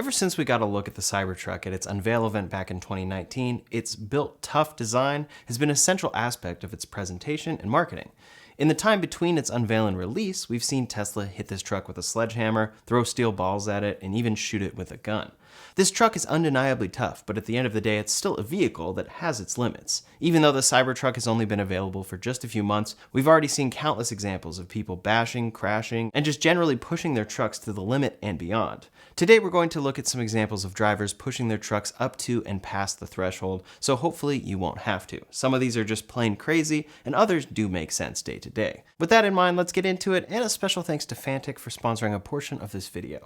Ever since we got a look at the Cybertruck at its unveil event back in 2019, its built tough design has been a central aspect of its presentation and marketing. In the time between its unveil and release, we've seen Tesla hit this truck with a sledgehammer, throw steel balls at it, and even shoot it with a gun. This truck is undeniably tough, but at the end of the day, it's still a vehicle that has its limits. Even though the Cybertruck has only been available for just a few months, we've already seen countless examples of people bashing, crashing, and just generally pushing their trucks to the limit and beyond. Today, we're going to look at some examples of drivers pushing their trucks up to and past the threshold, so hopefully you won't have to. Some of these are just plain crazy, and others do make sense day to day. With that in mind, let's get into it, and a special thanks to Fanttik for sponsoring a portion of this video.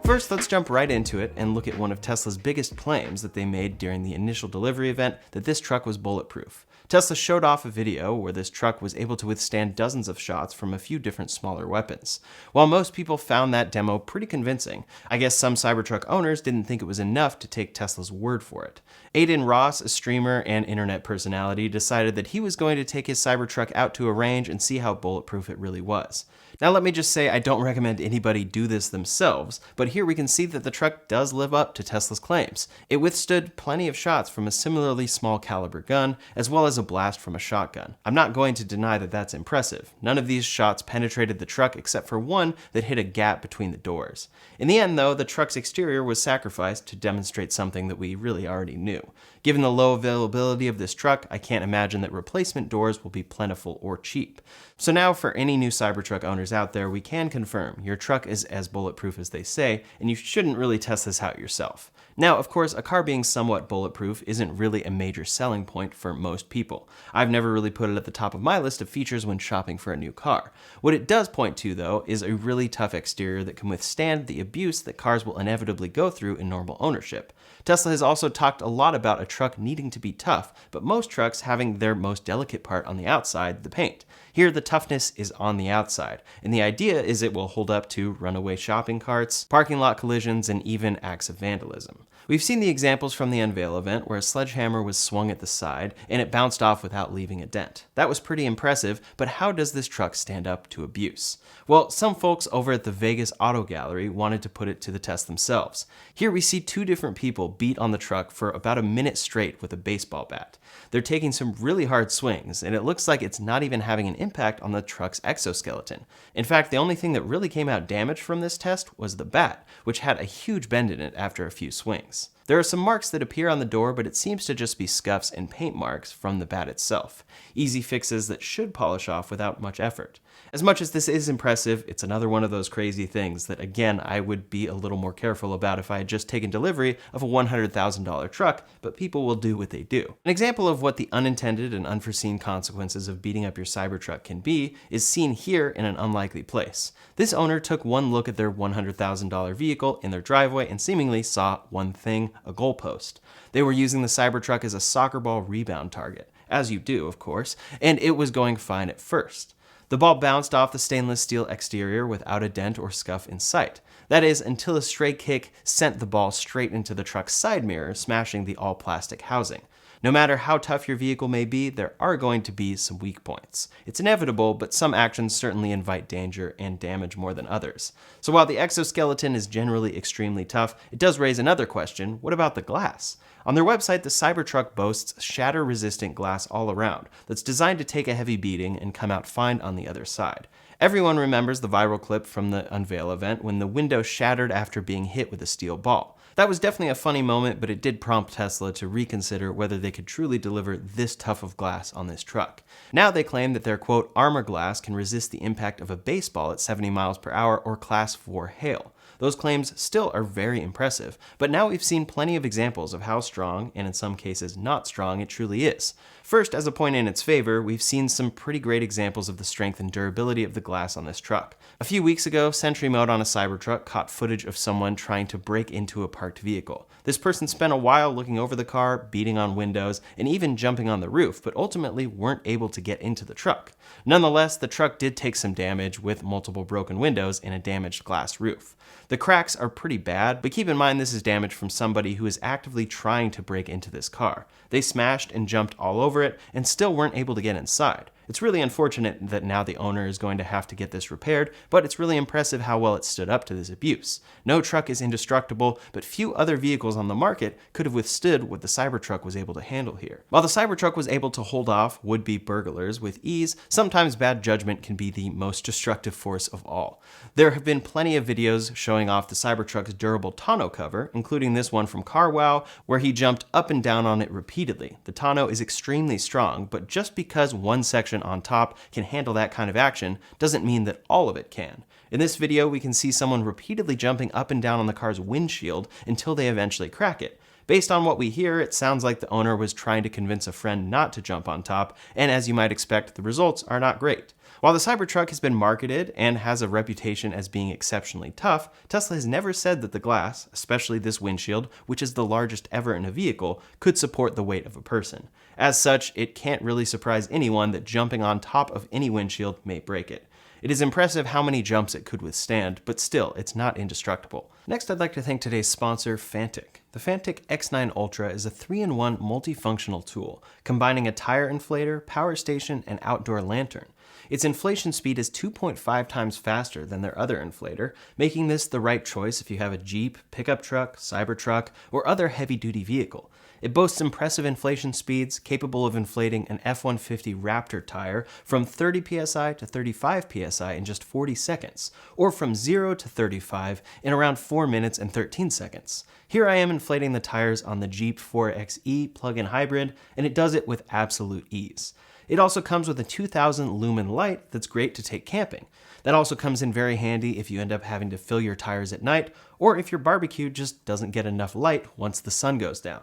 First, let's jump right into it and look at one of Tesla's biggest claims that they made during the initial delivery event, that this truck was bulletproof. Tesla showed off a video where this truck was able to withstand dozens of shots from a few different smaller weapons. While most people found that demo pretty convincing, I guess some Cybertruck owners didn't think it was enough to take Tesla's word for it. Aiden Ross, a streamer and internet personality, decided that he was going to take his Cybertruck out to a range and see how bulletproof it really was. Now let me just say I don't recommend anybody do this themselves, but here we can see that the truck does live up to Tesla's claims. It withstood plenty of shots from a similarly small caliber gun, as well as a blast from a shotgun. I'm not going to deny that that's impressive. None of these shots penetrated the truck except for one that hit a gap between the doors. In the end though, the truck's exterior was sacrificed to demonstrate something that we really already knew. Given the low availability of this truck, I can't imagine that replacement doors will be plentiful or cheap. So now for any new Cybertruck owners out there, we can confirm your truck is as bulletproof as they say, and you shouldn't really test this out yourself. Now, of course, a car being somewhat bulletproof isn't really a major selling point for most people. I've never really put it at the top of my list of features when shopping for a new car. What it does point to, though, is a really tough exterior that can withstand the abuse that cars will inevitably go through in normal ownership. Tesla has also talked a lot about a truck needing to be tough, but most trucks having their most delicate part on the outside, the paint. Here, the toughness is on the outside, and the idea is it will hold up to runaway shopping carts, parking lot collisions, and even acts of vandalism. We've seen the examples from the unveil event where a sledgehammer was swung at the side and it bounced off without leaving a dent. That was pretty impressive, but how does this truck stand up to abuse? Well, some folks over at the Vegas Auto Gallery wanted to put it to the test themselves. Here we see two different people beat on the truck for about a minute straight with a baseball bat. They're taking some really hard swings, and it looks like it's not even having an impact on the truck's exoskeleton. In fact, the only thing that really came out damaged from this test was the bat, which had a huge bend in it after a few swings. There are some marks that appear on the door, but it seems to just be scuffs and paint marks from the bat itself. Easy fixes that should polish off without much effort. As much as this is impressive, it's another one of those crazy things that, again, I would be a little more careful about if I had just taken delivery of a $100,000 truck, but people will do what they do. An example of what the unintended and unforeseen consequences of beating up your Cybertruck can be is seen here in an unlikely place. This owner took one look at their $100,000 vehicle in their driveway and seemingly saw one thing: a goalpost. They were using the Cybertruck as a soccer ball rebound target, as you do, of course, and it was going fine at first. The ball bounced off the stainless steel exterior without a dent or scuff in sight. That is, until a stray kick sent the ball straight into the truck's side mirror, smashing the all-plastic housing. No matter how tough your vehicle may be, there are going to be some weak points. It's inevitable, but some actions certainly invite danger and damage more than others. So while the exoskeleton is generally extremely tough, it does raise another question: what about the glass? On their website, the Cybertruck boasts shatter-resistant glass all around that's designed to take a heavy beating and come out fine on the other side. Everyone remembers the viral clip from the unveil event when the window shattered after being hit with a steel ball. That was definitely a funny moment, but it did prompt Tesla to reconsider whether they could truly deliver this tough of glass on this truck. Now they claim that their, quote, armor glass can resist the impact of a baseball at 70 miles per hour or class 4 hail. Those claims still are very impressive, but now we've seen plenty of examples of how strong, and in some cases not strong, it truly is. First, as a point in its favor, we've seen some pretty great examples of the strength and durability of the glass on this truck. A few weeks ago, Sentry Mode on a Cybertruck caught footage of someone trying to break into a parked vehicle. This person spent a while looking over the car, beating on windows, and even jumping on the roof, but ultimately weren't able to get into the truck. Nonetheless, the truck did take some damage with multiple broken windows and a damaged glass roof. The cracks are pretty bad, but keep in mind this is damage from somebody who is actively trying to break into this car. They smashed and jumped all over it and still weren't able to get inside. It's really unfortunate that now the owner is going to have to get this repaired, but it's really impressive how well it stood up to this abuse. No truck is indestructible, but few other vehicles on the market could have withstood what the Cybertruck was able to handle here. While the Cybertruck was able to hold off would-be burglars with ease, sometimes bad judgment can be the most destructive force of all. There have been plenty of videos showing off the Cybertruck's durable tonneau cover, including this one from CarWow, where he jumped up and down on it repeatedly. The tonneau is extremely strong, but just because one section on top can handle that kind of action doesn't mean that all of it can. In this video, we can see someone repeatedly jumping up and down on the car's windshield until they eventually crack it. Based on what we hear, it sounds like the owner was trying to convince a friend not to jump on top, and as you might expect, the results are not great. While the Cybertruck has been marketed and has a reputation as being exceptionally tough, Tesla has never said that the glass, especially this windshield, which is the largest ever in a vehicle, could support the weight of a person. As such, it can't really surprise anyone that jumping on top of any windshield may break it. It is impressive how many jumps it could withstand, but still, it's not indestructible. Next, I'd like to thank today's sponsor, Fanttik. The Fanttik X9 Ultra is a 3-in-1 multifunctional tool, combining a tire inflator, power station, and outdoor lantern. Its inflation speed is 2.5 times faster than their other inflator, making this the right choice if you have a Jeep, pickup truck, Cybertruck, or other heavy-duty vehicle. It boasts impressive inflation speeds, capable of inflating an F-150 Raptor tire from 30 psi to 35 psi in just 40 seconds, or from 0 to 35 in around 4 minutes and 13 seconds. Here I am inflating the tires on the Jeep 4xe plug-in hybrid, and it does it with absolute ease. It also comes with a 2000 lumen light that's great to take camping. That also comes in very handy if you end up having to fill your tires at night, or if your barbecue just doesn't get enough light once the sun goes down.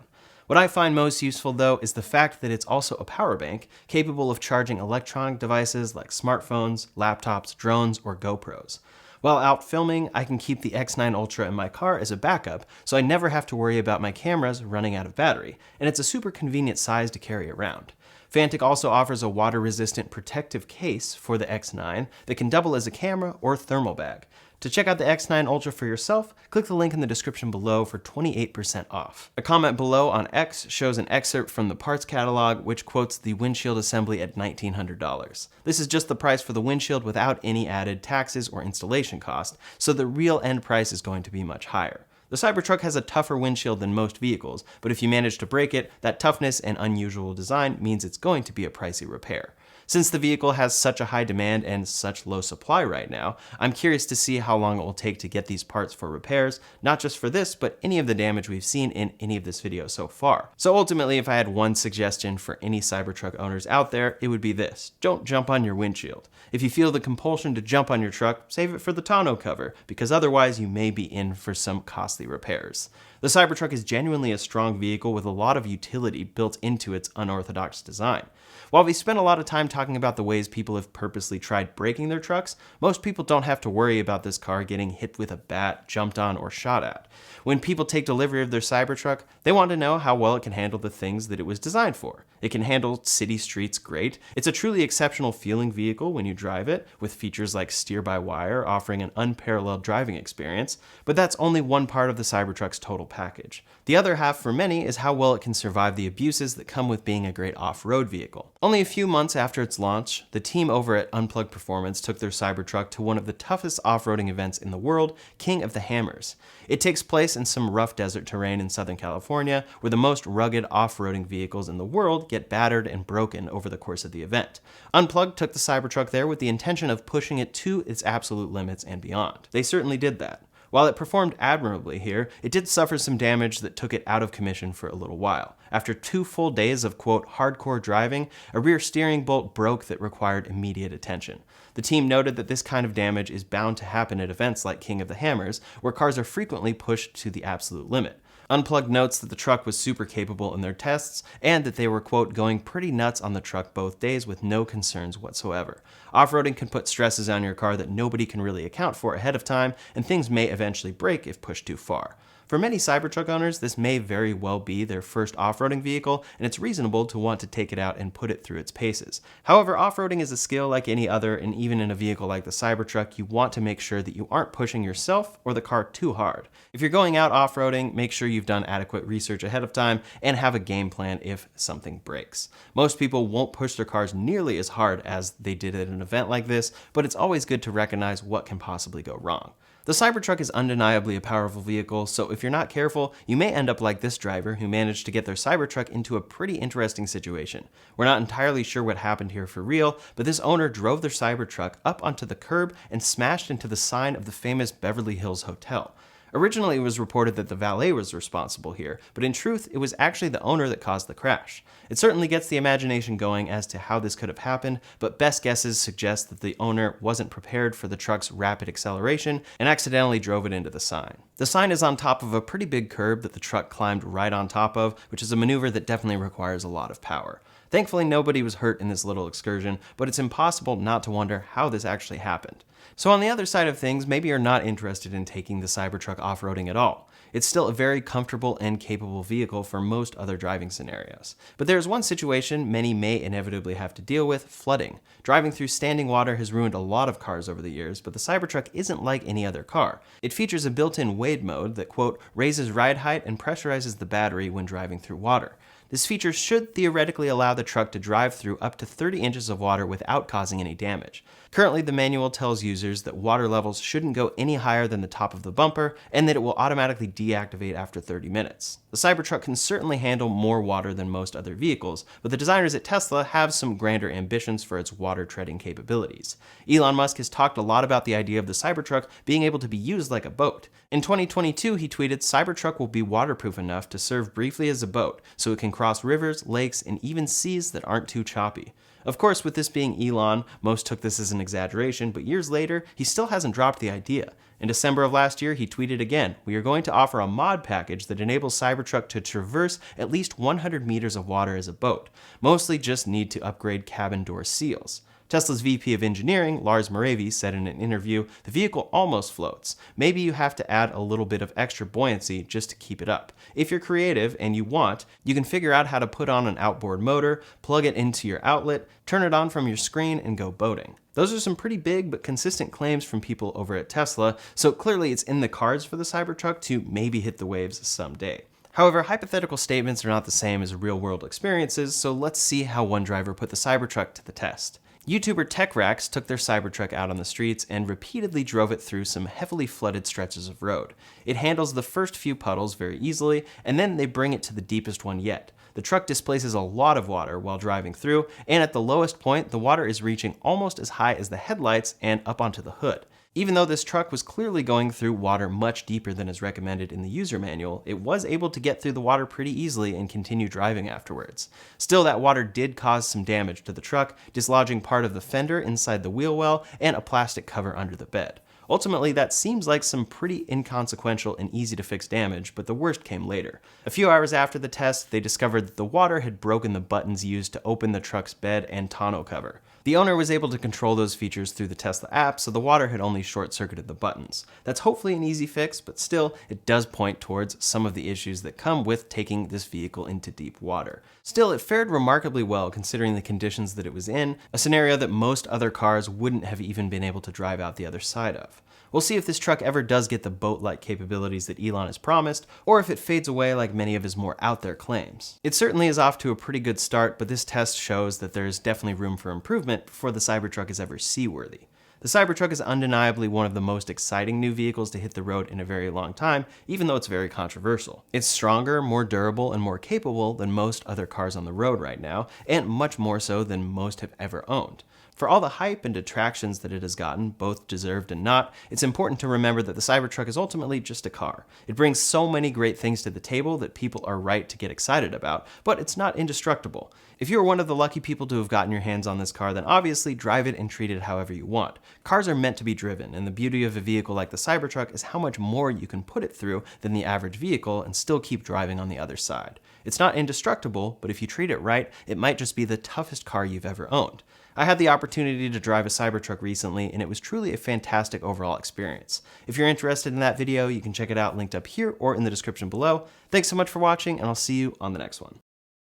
What I find most useful though is the fact that it's also a power bank capable of charging electronic devices like smartphones, laptops, drones, or GoPros. While out filming, I can keep the X9 Ultra in my car as a backup, so I never have to worry about my cameras running out of battery, and it's a super convenient size to carry around. Fanttik also offers a water-resistant protective case for the X9 that can double as a camera or thermal bag. To check out the X9 Ultra for yourself, click the link in the description below for 28% off. A comment below on X shows an excerpt from the parts catalog which quotes the windshield assembly at $1,900. This is just the price for the windshield without any added taxes or installation cost, so the real end price is going to be much higher. The Cybertruck has a tougher windshield than most vehicles, but if you manage to break it, that toughness and unusual design means it's going to be a pricey repair. Since the vehicle has such a high demand and such low supply right now, I'm curious to see how long it will take to get these parts for repairs, not just for this, but any of the damage we've seen in any of this video so far. So ultimately, if I had one suggestion for any Cybertruck owners out there, it would be this: don't jump on your windshield. If you feel the compulsion to jump on your truck, save it for the tonneau cover, because otherwise you may be in for some costly repairs. The Cybertruck is genuinely a strong vehicle with a lot of utility built into its unorthodox design. While we spent a lot of time talking about the ways people have purposely tried breaking their trucks, most people don't have to worry about this car getting hit with a bat, jumped on, or shot at. When people take delivery of their Cybertruck, they want to know how well it can handle the things that it was designed for. It can handle city streets great. It's a truly exceptional feeling vehicle when you drive it, with features like steer-by-wire offering an unparalleled driving experience, but that's only one part of the Cybertruck's total package. The other half for many is how well it can survive the abuses that come with being a great off-road vehicle. Only a few months after its launch, the team over at Unplugged Performance took their Cybertruck to one of the toughest off-roading events in the world, King of the Hammers. It takes place in some rough desert terrain in Southern California, where the most rugged off-roading vehicles in the world get battered and broken over the course of the event. Unplugged took the Cybertruck there with the intention of pushing it to its absolute limits and beyond. They certainly did that. While it performed admirably here, it did suffer some damage that took it out of commission for a little while. After 2 full days of, quote, hardcore driving, a rear steering bolt broke that required immediate attention. The team noted that this kind of damage is bound to happen at events like King of the Hammers, where cars are frequently pushed to the absolute limit. Unplugged notes that the truck was super capable in their tests, and that they were, quote, going pretty nuts on the truck both days with no concerns whatsoever. Off-roading can put stresses on your car that nobody can really account for ahead of time, and things may eventually break if pushed too far. For many Cybertruck owners, this may very well be their first off-roading vehicle, and it's reasonable to want to take it out and put it through its paces. However, off-roading is a skill like any other, and even in a vehicle like the Cybertruck, you want to make sure that you aren't pushing yourself or the car too hard. If you're going out off-roading, make sure you've done adequate research ahead of time and have a game plan if something breaks. Most people won't push their cars nearly as hard as they did at an event like this, but it's always good to recognize what can possibly go wrong. The Cybertruck is undeniably a powerful vehicle, so if you're not careful, you may end up like this driver who managed to get their Cybertruck into a pretty interesting situation. We're not entirely sure what happened here for real, but this owner drove their Cybertruck up onto the curb and smashed into the sign of the famous Beverly Hills Hotel. Originally, it was reported that the valet was responsible here, but in truth, it was actually the owner that caused the crash. It certainly gets the imagination going as to how this could have happened, but best guesses suggest that the owner wasn't prepared for the truck's rapid acceleration and accidentally drove it into the sign. The sign is on top of a pretty big curb that the truck climbed right on top of, which is a maneuver that definitely requires a lot of power. Thankfully, nobody was hurt in this little excursion, but it's impossible not to wonder how this actually happened. So on the other side of things, maybe you're not interested in taking the Cybertruck off-roading at all. It's still a very comfortable and capable vehicle for most other driving scenarios. But there's one situation many may inevitably have to deal with: flooding. Driving through standing water has ruined a lot of cars over the years, but the Cybertruck isn't like any other car. It features a built-in wade mode that, quote, raises ride height and pressurizes the battery when driving through water. This feature should theoretically allow the truck to drive through up to 30 inches of water without causing any damage. Currently, the manual tells users that water levels shouldn't go any higher than the top of the bumper, and that it will automatically deactivate after 30 minutes. The Cybertruck can certainly handle more water than most other vehicles, but the designers at Tesla have some grander ambitions for its water treading capabilities. Elon Musk has talked a lot about the idea of the Cybertruck being able to be used like a boat. In 2022, he tweeted, "Cybertruck will be waterproof enough to serve briefly as a boat, so it can cross rivers, lakes, and even seas that aren't too choppy." Of course, with this being Elon, most took this as an exaggeration, but years later, he still hasn't dropped the idea. In December of last year, he tweeted again, "We are going to offer a mod package that enables Cybertruck to traverse at least 100 meters of water as a boat. Mostly just need to upgrade cabin door seals." Tesla's VP of Engineering, Lars Moravi, said in an interview, "The vehicle almost floats. Maybe you have to add a little bit of extra buoyancy just to keep it up. If you're creative and you want, you can figure out how to put on an outboard motor, plug it into your outlet, turn it on from your screen, and go boating." Those are some pretty big but consistent claims from people over at Tesla, so clearly it's in the cards for the Cybertruck to maybe hit the waves someday. However, hypothetical statements are not the same as real-world experiences, so let's see how one driver put the Cybertruck to the test. YouTuber TechRax took their Cybertruck out on the streets and repeatedly drove it through some heavily flooded stretches of road. It handles the first few puddles very easily, and then they bring it to the deepest one yet. The truck displaces a lot of water while driving through, and at the lowest point, the water is reaching almost as high as the headlights and up onto the hood. Even though this truck was clearly going through water much deeper than is recommended in the user manual, it was able to get through the water pretty easily and continue driving afterwards. Still, that water did cause some damage to the truck, dislodging part of the fender inside the wheel well and a plastic cover under the bed. Ultimately, that seems like some pretty inconsequential and easy to fix damage, but the worst came later. A few hours after the test, they discovered that the water had broken the buttons used to open the truck's bed and tonneau cover. The owner was able to control those features through the Tesla app, so the water had only short-circuited the buttons. That's hopefully an easy fix, but still, it does point towards some of the issues that come with taking this vehicle into deep water. Still, it fared remarkably well considering the conditions that it was in, a scenario that most other cars wouldn't have even been able to drive out the other side of. We'll see if this truck ever does get the boat-like capabilities that Elon has promised, or if it fades away like many of his more out-there claims. It certainly is off to a pretty good start, but this test shows that there is definitely room for improvement before the Cybertruck is ever seaworthy. The Cybertruck is undeniably one of the most exciting new vehicles to hit the road in a very long time, even though it's very controversial. It's stronger, more durable, and more capable than most other cars on the road right now, and much more so than most have ever owned. For all the hype and detractions that it has gotten, both deserved and not, it's important to remember that the Cybertruck is ultimately just a car. It brings so many great things to the table that people are right to get excited about, but it's not indestructible. If you are one of the lucky people to have gotten your hands on this car, then obviously drive it and treat it however you want. Cars are meant to be driven, and the beauty of a vehicle like the Cybertruck is how much more you can put it through than the average vehicle and still keep driving on the other side. It's not indestructible, but if you treat it right, it might just be the toughest car you've ever owned. I had the opportunity to drive a Cybertruck recently, and it was truly a fantastic overall experience. If you're interested in that video, you can check it out linked up here or in the description below. Thanks so much for watching, and I'll see you on the next one.